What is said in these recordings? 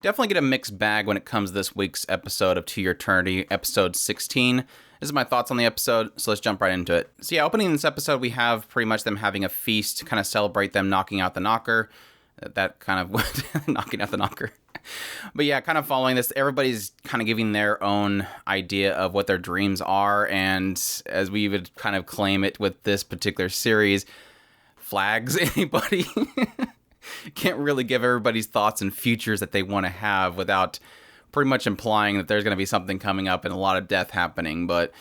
Definitely get a mixed bag when it comes to this week's episode of To Your Eternity, episode 16. This is my thoughts on the episode, so let's jump right into it. So yeah, opening this episode, we have pretty much them having a feast to kind of celebrate them knocking out the knocker. That kind of, knocking out the knocker. But yeah, kind of following this, everybody's kind of giving their own idea of what their dreams are, and as we would kind of claim it with this particular series, flags anybody. Can't really give everybody's thoughts and futures that they want to have without pretty much implying that there's going to be something coming up and a lot of death happening, but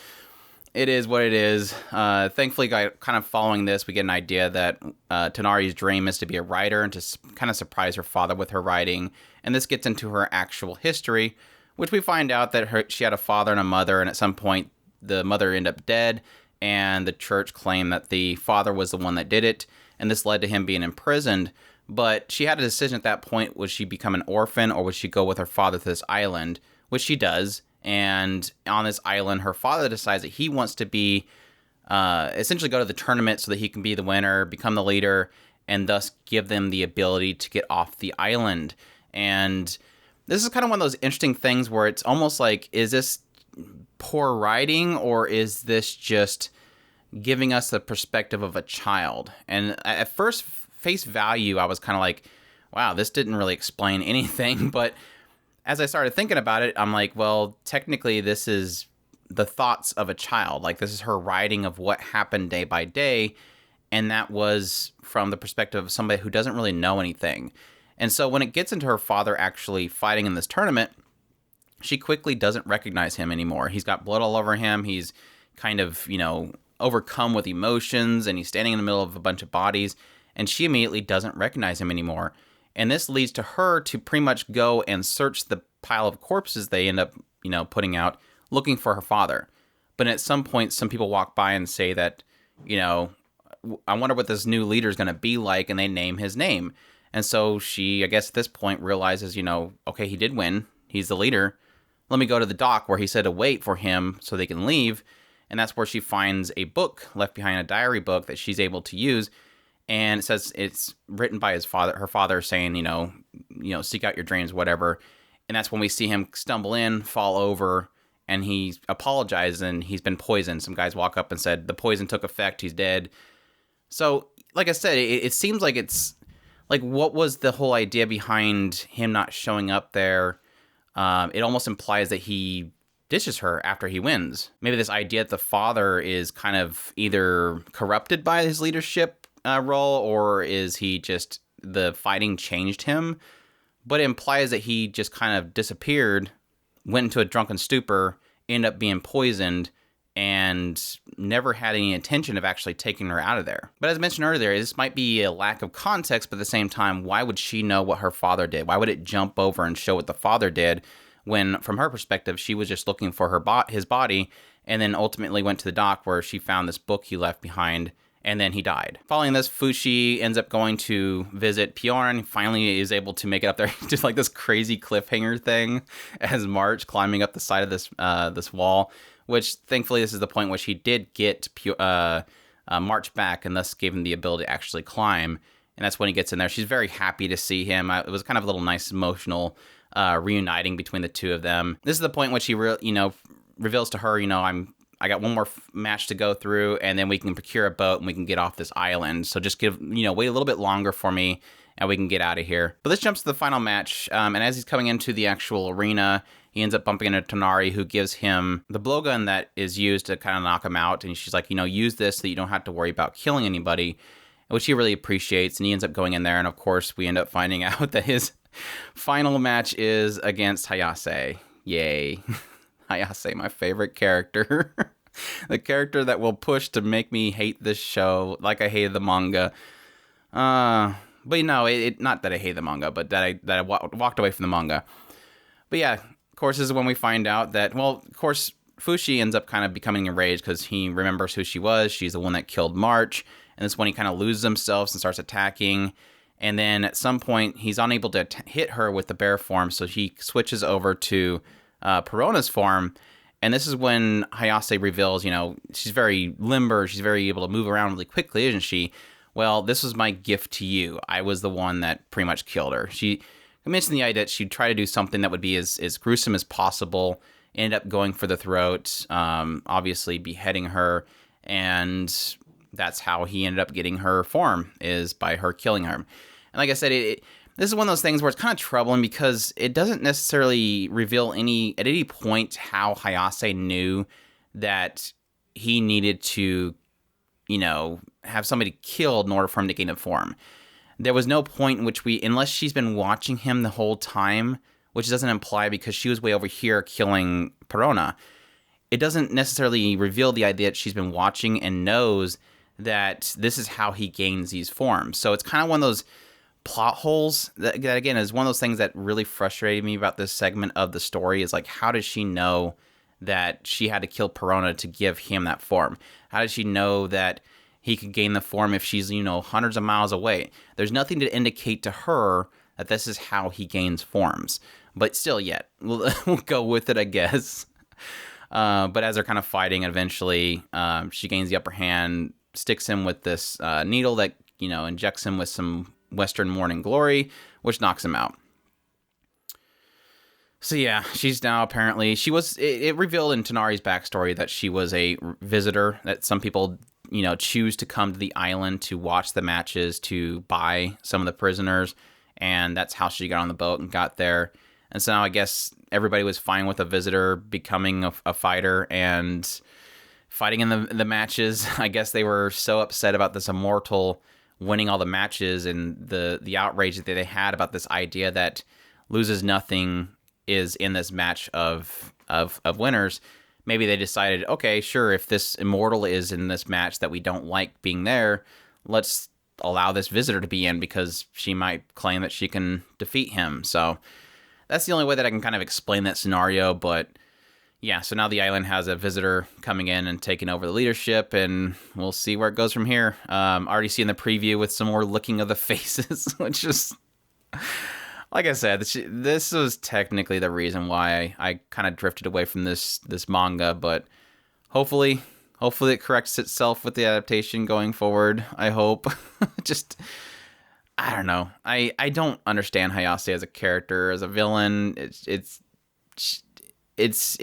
it is what it is. Thankfully, kind of following this, we get an idea that Tonari's dream is to be a writer and to kind of surprise her father with her writing, and this gets into her actual history, which we find out that she had a father and a mother, and at some point, the mother ended up dead, and the church claimed that the father was the one that did it, and this led to him being imprisoned. But she had a decision at that point. Would she become an orphan or would she go with her father to this island, which she does. And on this island, her father decides that he wants to be, essentially go to the tournament so that he can be the winner, become the leader, and thus give them the ability to get off the island. And this is kind of one of those interesting things where it's almost like, is this poor writing or is this just giving us the perspective of a child? And at first face value, I was kind of like, wow, this didn't really explain anything. But as I started thinking about it, I'm like, well, technically this is the thoughts of a child. Like, this is her writing of what happened day by day. And that was from the perspective of somebody who doesn't really know anything. And so when it gets into her father actually fighting in this tournament, she quickly doesn't recognize him anymore. He's got blood all over him. He's kind of, overcome with emotions, and he's standing in the middle of a bunch of bodies. And she immediately doesn't recognize him anymore. And this leads to her to pretty much go and search the pile of corpses they end up, putting out, looking for her father. But at some point, some people walk by and say that, I wonder what this new leader is going to be like, and they name his name. And so she, I guess at this point, realizes, okay, he did win. He's the leader. Let me go to the dock where he said to wait for him so they can leave. And that's where she finds a book left behind, a diary book that she's able to use. And it says it's written by her father saying, seek out your dreams, whatever. And that's when we see him stumble in, fall over, and he apologizes, and he's been poisoned. Some guys walk up and said the poison took effect. He's dead. So, like I said, it seems like it's like, what was the whole idea behind him not showing up there? It almost implies that he ditches her after he wins. Maybe this idea that the father is kind of either corrupted by his leadership role, or is he just, the fighting changed him? But it implies that he just kind of disappeared, went into a drunken stupor, ended up being poisoned, and never had any intention of actually taking her out of there. But as I mentioned earlier, this might be a lack of context, but at the same time, why would she know what her father did? Why would it jump over and show what the father did when, from her perspective, she was just looking for his body, and then ultimately went to the dock where she found this book he left behind, and then he died. Following this, Fushi ends up going to visit Bjorn. Finally is able to make it up there. Just like this crazy cliffhanger thing as March climbing up the side of this wall, which thankfully this is the point which he did get March back, and thus gave him the ability to actually climb. And that's when he gets in there. She's very happy to see him. It was kind of a little nice emotional reuniting between the two of them. This is the point which he reveals to her, I got one more match to go through, and then we can procure a boat and we can get off this island. So just wait a little bit longer for me, and we can get out of here. But this jumps to the final match, and as he's coming into the actual arena, he ends up bumping into Tonari, who gives him the blowgun that is used to kind of knock him out. And she's like, use this so that you don't have to worry about killing anybody, which he really appreciates. And he ends up going in there, and of course, we end up finding out that his final match is against Hayase. Yay. Hayase, my favorite character. The character that will push to make me hate this show like I hated the manga. But not that I hate the manga, but that I walked away from the manga. But yeah, of course, this is when we find out that, well, of course, Fushi ends up kind of becoming enraged because he remembers who she was. She's the one that killed March. And this is when he kind of loses himself and starts attacking. And then at some point, he's unable to hit her with the bear form, so he switches over to Perona's form. And this is when Hayase reveals, she's very limber, she's very able to move around really quickly, isn't she? Well, this was my gift to you. I was the one that pretty much killed her. She I mentioned the idea that she'd try to do something that would be as gruesome as possible, end up going for the throat, obviously beheading her, and that's how he ended up getting her form, is by her killing her. And like I said, this is one of those things where it's kind of troubling because it doesn't necessarily reveal at any point how Hayase knew that he needed to, have somebody killed in order for him to gain a form. There was no point in which unless she's been watching him the whole time, which doesn't imply because she was way over here killing Perona, it doesn't necessarily reveal the idea that she's been watching and knows that this is how he gains these forms. So it's kind of one of those plot holes that again, is one of those things that really frustrated me about this segment of the story, is like, how does she know that she had to kill Perona to give him that form? How does she know that he could gain the form if she's, hundreds of miles away? There's nothing to indicate to her that this is how he gains forms. But still, yet, we'll go with it, I guess. But as they're kind of fighting, eventually she gains the upper hand, sticks him with this needle that, injects him with some Western Morning Glory, which knocks him out. So yeah, she's now apparently, it revealed in Tonari's backstory that she was a visitor, that some people, choose to come to the island to watch the matches, to buy some of the prisoners, and that's how she got on the boat and got there. And so now I guess everybody was fine with a visitor becoming a fighter and fighting in the matches. I guess they were so upset about this immortal winning all the matches and the outrage that they had about this idea that loses nothing is in this match of winners. Maybe they decided, okay, sure, if this immortal is in this match that we don't like being there, let's allow this visitor to be in because she might claim that she can defeat him. So that's the only way that I can kind of explain that scenario. But yeah, so now the island has a visitor coming in and taking over the leadership, and we'll see where it goes from here. Already seeing the preview with some more licking of the faces, which is, like I said, this was technically the reason why I kind of drifted away from this manga, but hopefully it corrects itself with the adaptation going forward, I hope. I don't know. I don't understand Hayase as a character, as a villain. It's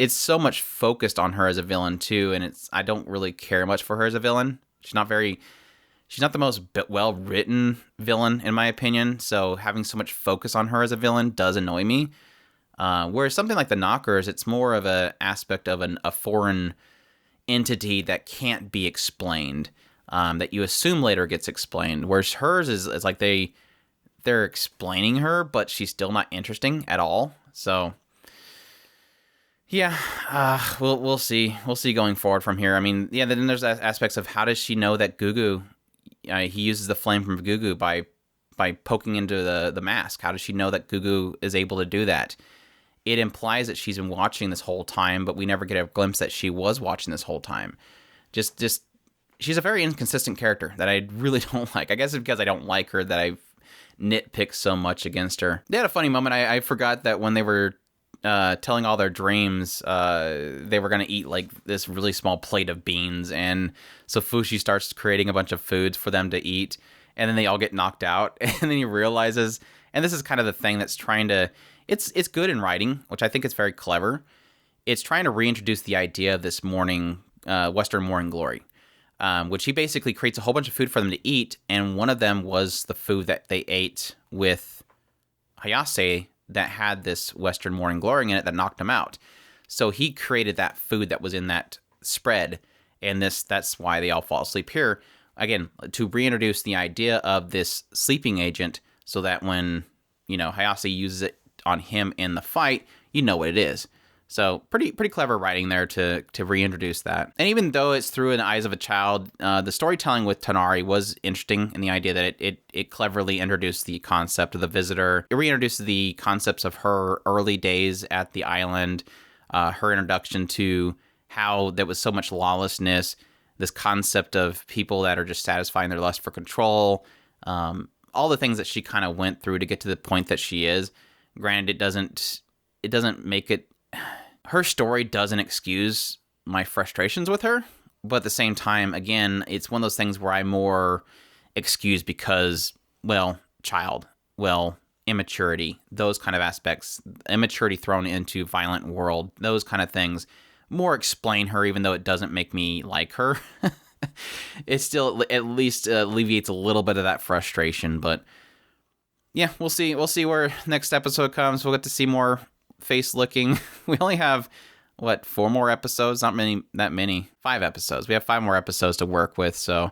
so much focused on her as a villain too, and I don't really care much for her as a villain. She's not the most well-written villain, in my opinion, so having so much focus on her as a villain does annoy me. Whereas something like the Knockers, it's more of an aspect of a foreign entity that can't be explained, that you assume later gets explained, whereas hers is like they're explaining her, but she's still not interesting at all. So yeah, we'll see. We'll see going forward from here. I mean, yeah, then there's aspects of how does she know that Gugu, he uses the flame from Gugu by poking into the mask. How does she know that Gugu is able to do that? It implies that she's been watching this whole time, but we never get a glimpse that she was watching this whole time. Just she's a very inconsistent character that I really don't like. I guess it's because I don't like her that I've nitpicked so much against her. They had a funny moment. I forgot that when they were telling all their dreams, they were going to eat like this really small plate of beans, and so Fushi starts creating a bunch of foods for them to eat, and then they all get knocked out, and then he realizes, and this is kind of the thing that's trying to, it's good in writing, which I think is very clever. It's trying to reintroduce the idea of this Western Morning Glory, which he basically creates a whole bunch of food for them to eat, and one of them was the food that they ate with Hayase that had this Western Morning Glory in it that knocked him out. So he created that food that was in that spread, and that's why they all fall asleep here. Again, to reintroduce the idea of this sleeping agent so that when, Hayase uses it on him in the fight, you know what it is. So pretty clever writing there to reintroduce that. And even though it's through the eyes of a child, the storytelling with Tonari was interesting in the idea that it cleverly introduced the concept of the visitor. It reintroduced the concepts of her early days at the island, her introduction to how there was so much lawlessness, this concept of people that are just satisfying their lust for control, all the things that she kind of went through to get to the point that she is. Granted, it doesn't make it, her story doesn't excuse my frustrations with her, but at the same time, again, it's one of those things where I more excuse because, well, child, well, immaturity, those kind of aspects, immaturity thrown into violent world, those kind of things, more explain her, even though it doesn't make me like her. It still at least alleviates a little bit of that frustration. But yeah, we'll see. We'll see where next episode comes. We'll get to see more face licking. We only have, what, 4 more episodes? Not that many. 5 episodes. We have 5 more episodes to work with. So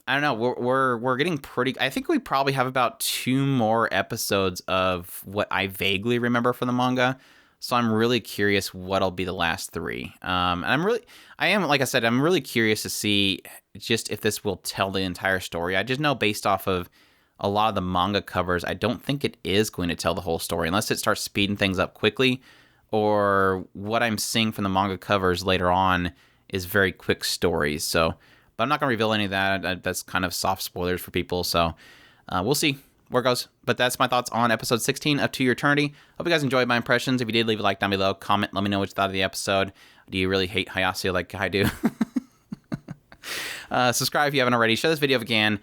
I don't know. We're getting pretty. I think we probably have about 2 more episodes of what I vaguely remember from the manga. So I'm really curious what'll be the last 3. And like I said, I'm really curious to see just if this will tell the entire story. I just know based off of a lot of the manga covers, I don't think it is going to tell the whole story unless it starts speeding things up quickly, or what I'm seeing from the manga covers later on is very quick stories. So, but I'm not going to reveal any of that. That's kind of soft spoilers for people. So we'll see where it goes. But that's my thoughts on episode 16 of To Your Eternity. Hope you guys enjoyed my impressions. If you did, leave a like down below. Comment, let me know what you thought of the episode. Do you really hate Hayase like I do? Subscribe if you haven't already. Share this video if you can.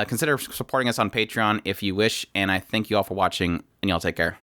Consider supporting us on Patreon if you wish. And I thank you all for watching, and y'all take care.